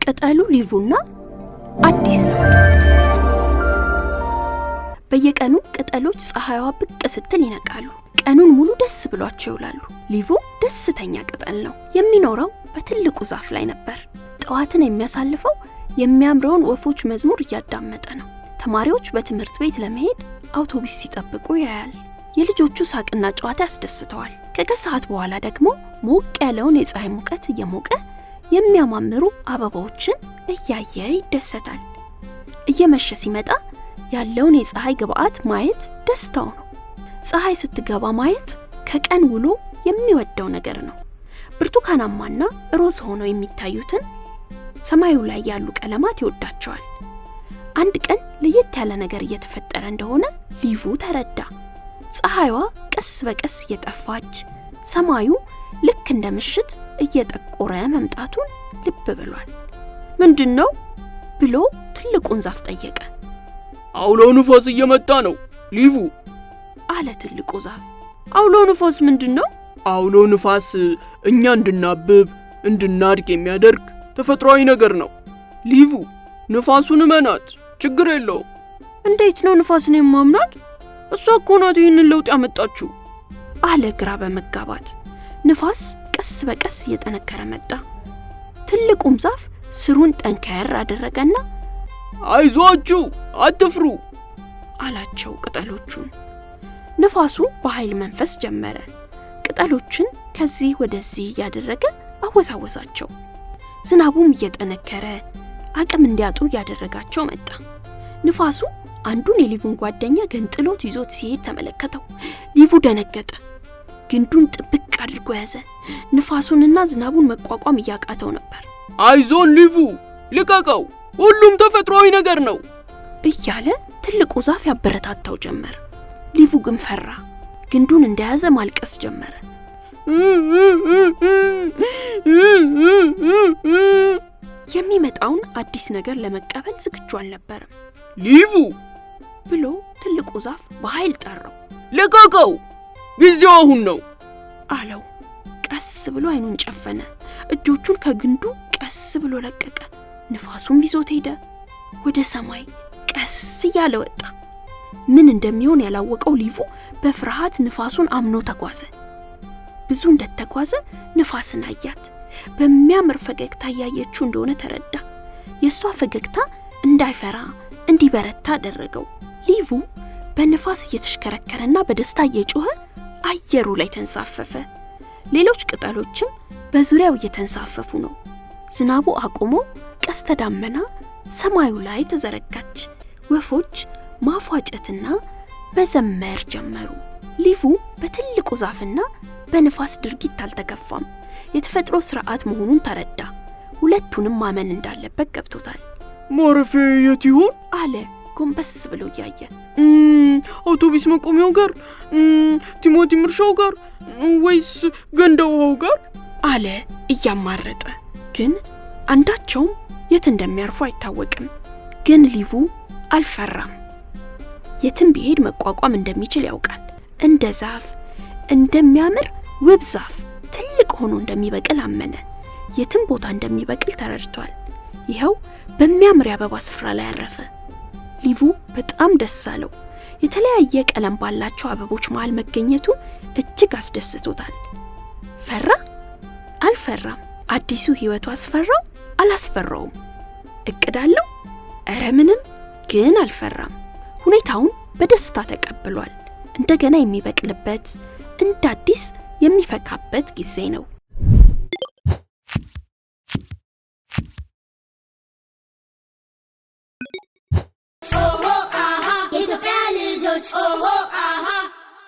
ቅጠሉ ሊቡና አዲስ ለውጥ። በየቀኑ ቅጠሎች ፀሐይዋ ብቅ ስትል ይነቃሉ። ቀኑን ሙሉ ደስ ብሏቸው ይውላሉ። ሊቡ ደስተኛ ቅጠል ነው። የሚኖረው በትልቁ ዛፍ ላይ ነበር። ጠዋትን የሚያሳልፈው የሚያምረውን ወፎች መዝሙር እያዳመጠ ነው። ተማሪዎች በትምህርት ቤት ለመሄድ አውቶቡስ ሲጠብቁ ያያል። የልጆቹ ሳቅና ጨዋታ ያስደስተዋል። ከከሰዓት በኋላ ደግሞ ሞቅ ያለውን የፀሐይ ሙቀት እየሞቀ የሚያማምሩ አበባዎችን እያየ ይደሰታል። እየመሸ ሲመጣ ያለውን የፀሐይ ግብዓት ማየት ደስታው ነው። ፀሐይ ስትገባ ማየት ከቀን ውሎ የሚወደው ነገር ነው። ብርቱካናማና ሮዝ ሆነው የሚታዩትን ሰማዩ ላይ ያሉ ቀለማት ይወዳቸዋል። አንድ ቀን ለየት ያለ ነገር እየተፈጠረ እንደሆነ ሊቡ ተረዳ። ፀሐይዋ ቀስ በቀስ እየጠፋች ሰማዩ ልክ እንደ ምሽት እየጠቆረ መምጣቱን ልብ ብሏል። ምንድነው ብሎ ትልቁን ዛፍ ጠየቀ። አውሎ ንፋስ እየመጣ ነው ሊቡ አለ ትልቁ ዛፍ። አውሎ ንፋስ ምንድነው? አውሎ ንፋስ እኛ እንድናብብ እንድናድግ የሚያደርግ ተፈጥሯዊ ነገር ነው ሊቡ። ንፋሱን እመናት፣ ችግር የለው። እንዴት ነው ንፋስን የማምናት? እሷ እኮ ናት ይህንን ለውጥ ያመጣችው አለ ግራ በመጋባት። ንፋስ ቀስ በቀስ እየጠነከረ መጣ። ትልቁም ዛፍ ስሩን ጠንከር አደረገና አይዟችሁ አትፍሩ አላቸው ቅጠሎቹን። ንፋሱ በኃይል መንፈስ ጀመረ። ቅጠሎችን ከዚህ ወደዚህ እያደረገ አወዛወዛቸው። ዝናቡም እየጠነከረ አቅም እንዲያጡ እያደረጋቸው መጣ። ንፋሱ አንዱን የሊቡን ጓደኛ ገንጥሎት ይዞት ሲሄድ ተመለከተው። ሊቡ ደነገጠ። ግንዱን ጥብቅ አድርጎ ያዘ። ንፋሱንና ዝናቡን መቋቋም እያቃተው ነበር። አይዞን ሊቡ ልቀቀው፣ ሁሉም ተፈጥሯዊ ነገር ነው እያለ ትልቁ ዛፍ ያበረታታው ጀመር። ሊቡ ግን ፈራ። ግንዱን እንደያዘ ማልቀስ ጀመረ። የሚመጣውን አዲስ ነገር ለመቀበል ዝግጁ አልነበረም። ሊቡ ብሎ ትልቁ ዛፍ በኃይል ጠራው። ልቀቀው፣ ጊዜው አሁን ነው አለው። ቀስ ብሎ አይኑን ጨፈነ። እጆቹን ከግንዱ ቀስ ብሎ ለቀቀ። ንፋሱም ይዞት ሄደ። ወደ ሰማይ ቀስ እያለ ወጣ። ምን እንደሚሆን ያላወቀው ሊቡ በፍርሃት ንፋሱን አምኖ ተጓዘ። ብዙ እንደተጓዘ ንፋስን አያት። በሚያምር ፈገግታ ያየችው እንደሆነ ተረዳ። የሷ ፈገግታ እንዳይፈራ እንዲበረታ አደረገው። ሊቡ በንፋስ እየተሽከረከረና በደስታ እየጮኸ አየሩ ላይ ተንሳፈፈ። ሌሎች ቅጠሎችም በዙሪያው እየተንሳፈፉ ነው። ዝናቡ አቁሞ ቀስተ ደመና ሰማዩ ላይ ተዘረጋች። ወፎች ማፏጨትና መዘመር ጀመሩ። ሊቡ በትልቁ ዛፍና በንፋስ ድርጊት አልተከፋም። የተፈጥሮ ስርዓት መሆኑን ተረዳ። ሁለቱንም ማመን እንዳለበት ገብቶታል። ማረፊያ የት ይሆን አለ ጎንበስ ብሎ እያየ። አውቶቡስ መቆሚያው ጋር፣ ቲማቲም እርሻው ጋር፣ ወይስ ገንዳ ውሃው ጋር አለ እያማረጠ። ግን አንዳቸውም የት እንደሚያርፉ አይታወቅም። ግን ሊቡ አልፈራም። የትም ቢሄድ መቋቋም እንደሚችል ያውቃል። እንደ ዛፍ እንደሚያምር ውብ ዛፍ ትልቅ ሆኖ እንደሚበቅል አመነ። የትም ቦታ እንደሚበቅል ተረድቷል። ይኸው በሚያምር የአበባ ስፍራ ላይ አረፈ። ሊቡ በጣም ደስ አለው። የተለያየ ቀለም ባላቸው አበቦች መሃል መገኘቱ እጅግ አስደስቶታል። ፈራ? አልፈራም። አዲሱ ህይወቱ አስፈራው? አላስፈራውም። እቅድ አለው? ኧረ ምንም። ግን አልፈራም። ሁኔታውን በደስታ ተቀብሏል። እንደገና የሚበቅልበት እንደ አዲስ የሚፈካበት ጊዜ ነው። ኦሆ አሃ የኢትዮጵያ ልጆች ኦሆ